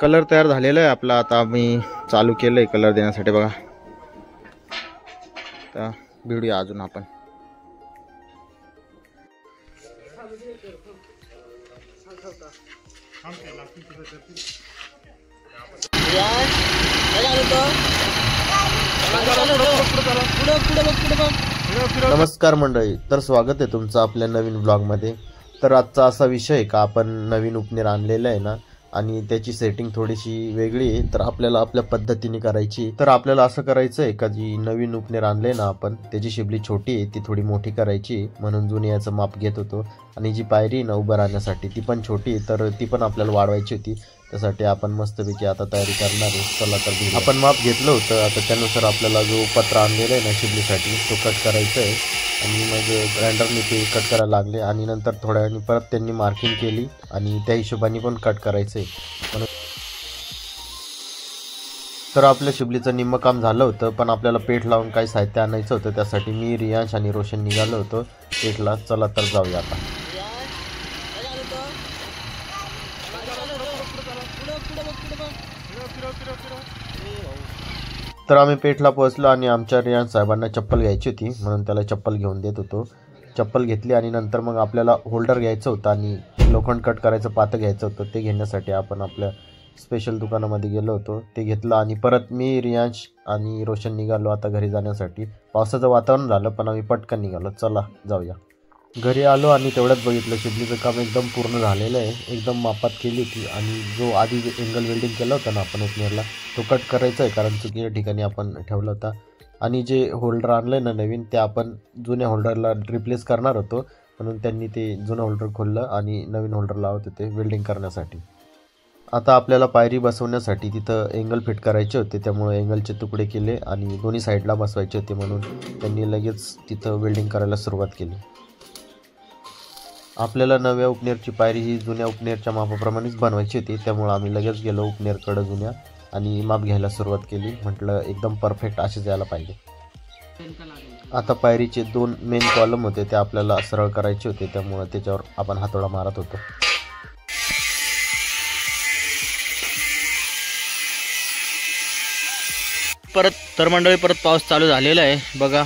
Colour तयार झालेला आहे आपला। आता आम्ही चालू केलंय कलर देण्यासाठी बघा। आता भेटूया अजून आपण। नमस्कार मंडळी, तर स्वागत आहे तुमचं आपल्या नवीन ब्लॉगमध्ये। तर आजचा असा विषय आहे का आपण नवीन उपनेर आणलेला आहे ना आणि त्याची सेटिंग थोडीशी वेगळी आहे, तर आपल्याला आपल्या पद्धतीने करायची। तर आपल्याला असं करायचं आहे का जी नवीन उपनेर आणले ना आपण त्याची शिबली छोटी आहे ती थोडी मोठी करायची, म्हणून जुन्याचं माप घेत होतो। आणि जी पायरी ना उभं राहण्यासाठी ती पण छोटी आहे, तर ती पण आपल्याला वाढवायची होती। त्यासाठी आपण मस्तपैकी आता तयारी करणार आहे। चला तर आपण माप घेतलं होतं, आता त्यानुसार आपल्याला जो पत्रा आणलेला आहे ना शिबलीसाठी तो कट करायचा आहे। आणि मग ग्राइंडरने ते कट करायला लागले आणि नंतर थोड्या वेळाने परत त्यांनी मार्किंग केली आणि त्या हिशोबाने पण कट करायचं आहे म्हणून। तर आपल्या शिबलीचं निम्मं काम झालं होतं, पण आपल्याला पेठ लावून काही साहित्य आणायचं होतं। त्यासाठी मी, रियांश आणि रोशन निघालो होतो पेठला। चला तर जाऊया आता। तर आम्ही पेठला पोहोचलो आणि आमच्या रियांश साहेबांना चप्पल घ्यायची होती म्हणून त्याला चप्पल घेऊन देत होतो। चप्पल घेतली आणि नंतर मग आपल्याला होल्डर घ्यायचं होतं आणि लोखंड कट करायचं पातं घ्यायचं होतं। ते घेण्यासाठी आपण आपल्या स्पेशल दुकानामध्ये गेलो होतो, ते घेतलं आणि परत मी, रियांश आणि रोशन निघालो आता घरी जाण्यासाठी। पावसाचं वातावरण झालं पण आम्ही पटकन निघालो। चला जाऊया। घरी आलो आणि तेवढ्यात बघितलं शिबलीचं काम एकदम पूर्ण झालेलं आहे, एकदम मापात केली होती। आणि जो आधी एंगल वेल्डिंग केलं होतं ना आपण उपनेरला तो कट करायचा आहे, कारण चुकीच्या ठिकाणी आपण ठेवला होता। आणि जे होल्डर आणलं ना नवीन ते आपण जुन्या होल्डरला रिप्लेस करणार होतो, म्हणून त्यांनी ते जुनं होल्डर खोललं आणि नवीन होल्डर लावत होते वेल्डिंग करण्यासाठी। आता आपल्याला पायरी बसवण्यासाठी तिथं एंगल फिट करायचे होते, त्यामुळे एंगलचे तुकडे केले आणि दोन्ही साईडला बसवायचे होते, म्हणून त्यांनी लगेच तिथं वेल्डिंग करायला सुरुवात केली। आपल्याला नव्या उपनेरची पायरी ही जुन्या उपनेरच्या मापाप्रमाणेच बनवायची होती, त्यामुळे आम्ही लगेच गेलो उपनेरकडं जुन्या आणि माप घ्यायला सुरुवात केली। म्हटलं एकदम परफेक्ट असेच यायला पाहिजे। आता पायरीचे 2 मेन कॉलम होते ते आपल्याला सरळ करायचे होते, त्यामुळे त्याच्यावर आपण हातोडा मारत होतो। तर मंडळी परत पाऊस चालू झालेला आहे बघा।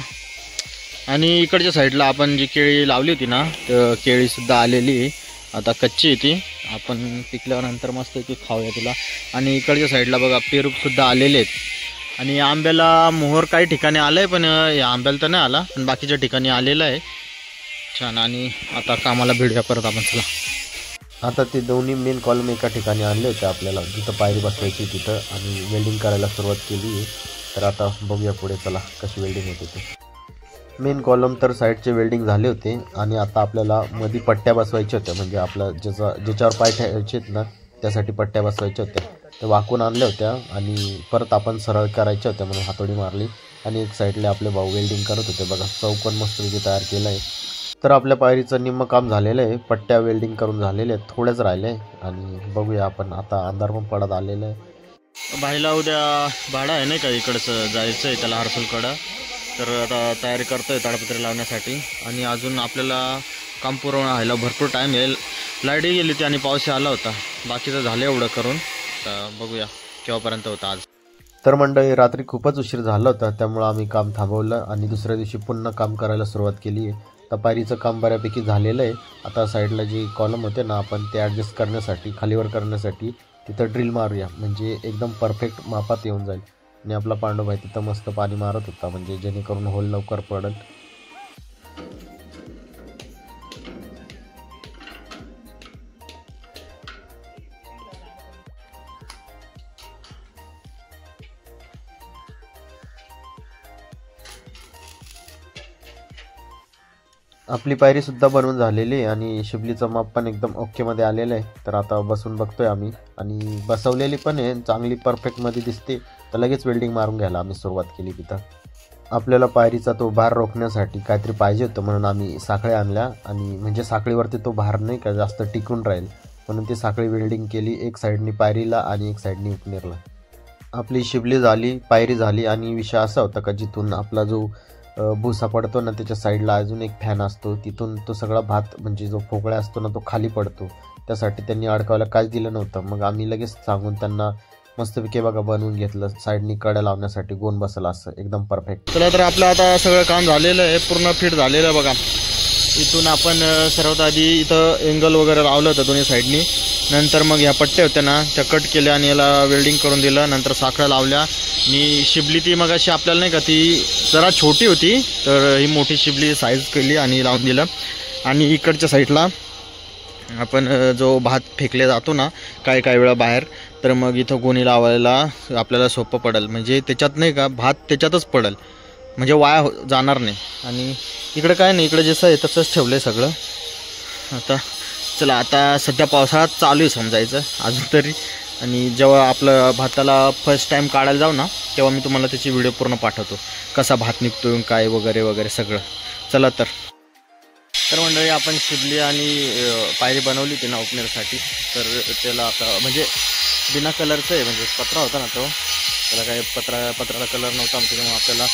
आणि इकडच्या साईडला आपण जी केळी लावली होती ना तर केळी सुद्धा आलेली आहे, आता कच्ची आहे ती। आपण पिकल्यानंतर मस्त की खाऊया तिला। आणि इकडच्या साईडला बघा पेरू सुद्धा आलेले आहेत। आणि आंब्याला मोहर काही ठिकाणी आलंय, पण या आंब्याला तर नाही आला, पण बाकीच्या ठिकाणी आलेला आहे छान। आणि आता कामाला भेटूया परत आपण। चला आता ते दोन्ही मेन कॉलम एका ठिकाणी आणले होते आपल्याला, जिथं पायरी बसवायची तिथं, आणि वेल्डिंग करायला सुरुवात केली आहे। तर आता बघूया पुढे चला कशी वेल्डिंग होते ते। मेन कॉलम तर साईडचे वेल्डिंग झाले होते आणि आता आपल्याला मध्ये पट्ट्या बसवायच्या होत्या, म्हणजे आपलं ज्याच्यावर पाय ठेवायचे आहेत ना त्यासाठी पट्ट्या बसवायच्या होत्या। त्या वाकून आणल्या होत्या आणि परत आपण सरळ करायच्या होत्या, म्हणून हातोडी मारली। आणि एक साईडला आपले भाऊ वेल्डिंग करत होते बघा, चौकोन मस्तपैकी तयार केला आहे। तर आपल्या पायरीचं निम्मं काम झालेलं आहे, पट्ट्या वेल्डिंग करून झालेल्या आहेत, थोड्याच राहिले आहे। आणि बघूया आपण आता, अंधार पण पडत आलेला आहे। भाईला उद्या भाडं आहे नाही का इकडचं जायचं आहे त्याला हर्सूलकडं, तर आता तयारी करतोय ताडपत्री लावण्यासाठी। आणि अजून आपल्याला काम पूर्ण व्हायला भरपूर टाईम येईल। लाईटही गेली होती आणि पाऊस आला होता, बाकीचं झालं एवढं करून। तर बघूया केव्हापर्यंत होतं आज। तर मंडळी रात्री खूपच उशीर झाला होता, त्यामुळे आम्ही काम थांबवलं आणि दुसऱ्या दिवशी पुन्हा काम करायला सुरुवात केली आहे। तर पायरीचं काम बऱ्यापैकी झालेलं आहे। आता साईडला जे कॉलम होते ना आपण ते ॲडजस्ट करण्यासाठी, खालीवर करण्यासाठी तिथं ड्रिल मारूया, म्हणजे एकदम परफेक्ट मापात येऊन जाईल। आणि आपला पांडुभाई तिथं मस्त पाणी मारत होता, म्हणजे जेणेकरून होल लवकर पडेल। आपली पायरी सुद्धा बनवून झालेली आहे आणि शिबलीचं माप पण एकदम ओकेमध्ये आलेलं आहे। तर आता बसून बघतोय आम्ही, आणि बसवलेली पण आहे चांगली परफेक्टमध्ये दिसते। तर लगेच वेल्डिंग मारून घ्यायला आम्ही सुरुवात केली तिथं। आपल्याला पायरीचा तो भार रोखण्यासाठी काहीतरी पाहिजे होतं, म्हणून आम्ही साखळ्या आणल्या, आणि म्हणजे साखळीवरती तो भार नाही का जास्त टिकून राहील म्हणून ती साखळी वेल्डिंग केली, एक साईडनी पायरीला आणि एक साईडनी उपनेरला। आपली शिबली झाली, पायरी झाली, आणि विषय असा होता का जिथून आपला जो भुसा पडतो ना त्याच्या साईडला अजून एक फॅन असतो, तिथून तो सगळा भात म्हणजे जो फोकळा असतो ना तो खाली पडतो. त्यासाठी त्यांनी अडकावायला काहीच दिलं नव्हतं. मग आम्ही लगेच सांगून त्यांना मस्तपैकी बघा बनवून घेतलं, साईडनी कड्या लावण्यासाठी गोन बसला असं एकदम परफेक्ट. चला तर आपलं आता सगळं काम झालेलं आहे, पूर्ण फिट झालेलं आहे बघा. इथून आपण सर्वात आधी इथं एंगल वगैरे लावलं होतं दोन्ही साईडनी. नंतर मग ह्या पट्ट्या होत्या ना त्या कट केल्या आणि याला वेल्डिंग करून दिलं. नंतर साखळ्या लावल्या आणि शिबली ती मग अशी आपल्याला नाही का ती जरा छोटी होती, तर ही मोठी शिबली साईज केली आणि लावून दिलं. आणि इकडच्या साईडला आपण जो भात फेकले जातो ना काही वेळा बाहेर, तर मग इथं गोणी लावायला आपल्याला सोपं पडेल. म्हणजे त्याच्यात नाही का भात त्याच्यातच पडेल, म्हणजे वाया जाणार नाही. आणि इकडे काय नाही, इकडे जसं आहे तसंच ठेवलं आहे सगळं. आता चला, आता सध्या पावसाळ्यात चालू आहे समजायचं अजून तरी. आणि जेव्हा आपलं भाताला फर्स्ट टाईम काढायला जाऊ ना तेव्हा मी तुम्हाला त्याची व्हिडिओ पूर्ण पाठवतो, कसा भात निघतो काय वगैरे वगैरे सगळं. चला तर मंडळी, आपण शिबली आणि पायरी बनवली होती ना ओपनरसाठी. तर त्याला आता म्हणजे बिना कलरचं आहे, म्हणजे पत्रा होता ना तो, त्याला काही पत्राला कलर नव्हता, त्याच्यामुळे आपल्याला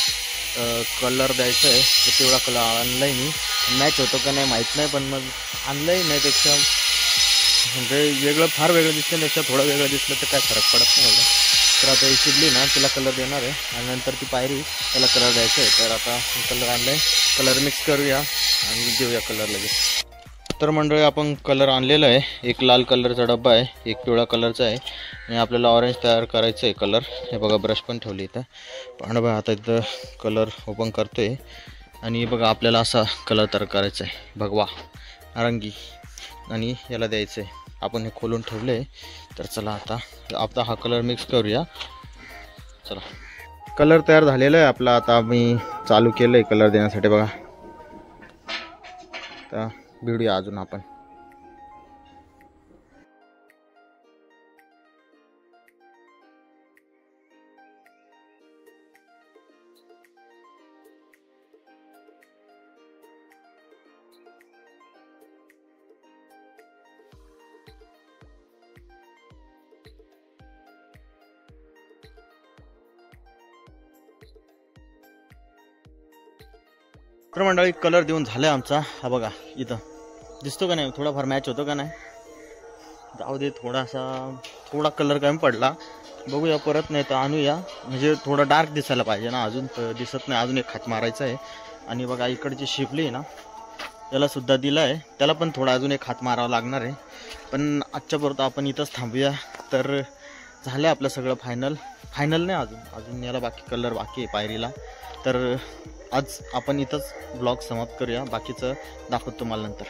कलर द्यायचं आहे. तर तेवढा कलर आणला आहे मी. मॅच होतो का नाही माहीत नाही, पण मग आणलं आहे. नाहीपेक्षा म्हणजे फार वेगळं दिसलं, त्यापेक्षा थोडं वेगळं दिसलं तर काय फरक पडत नाही एवढा. तर आता ही शिबली ना तिला कलर देणार आहे आणि नंतर ती पायरी त्याला कलर द्यायचं आहे. तर आता कलर आणला आहे, कलर मिक्स करूया आणि देऊया कलर लगेच. तर मंडळी, आपण कलर आणलेला आहे. एक लाल कलरचा डब्बा आहे, एक पिवळा कलरचा आहे आणि आपल्याला ऑरेंज तयार करायचं आहे कलर. हे बघा ब्रश पण ठेवली इथं. पांडवा आता इथं कलर ओपन करतो आहे आणि बघा आपल्याला असा कलर तयार करायचा आहे भगवा नारंगी, आणि याला द्यायचं आहे. आपण हे खोलून ठेवलं आहे. तर चला आता हा कलर मिक्स करूया. चला, कलर तयार झालेला आहे आपला. आता आम्ही चालू केलं आहे कलर देण्यासाठी बघा. आता भेटूया अजून आपण. तर मंडळी, कलर देऊन झालं आहे आमचा. हा बघा इथं दिसतो का नाही, थोडाफार मॅच होतो का नाही. जाऊ दे, थोडा कलर कमी पडला. बघूया परत, नाही तर आणूया. म्हणजे थोडा डार्क दिसायला पाहिजे ना, अजून तर दिसत नाही. अजून एक हात मारायचा आहे. आणि बघा इकडची शिबली आहे ना त्याला सुद्धा दिलं आहे, त्याला पण थोडा अजून एक हात मारावा लागणार आहे. पण आजच्यापर्यंत आपण इथंच थांबूया. तर झालं आपलं सगळं फायनल नाही अजून याला बाकी कलर बाकी आहे पायरीला. तर आज आपण इथंच ब्लॉग समाप्त करूया, बाकीचं दाखवतो तुम्हाला नंतर.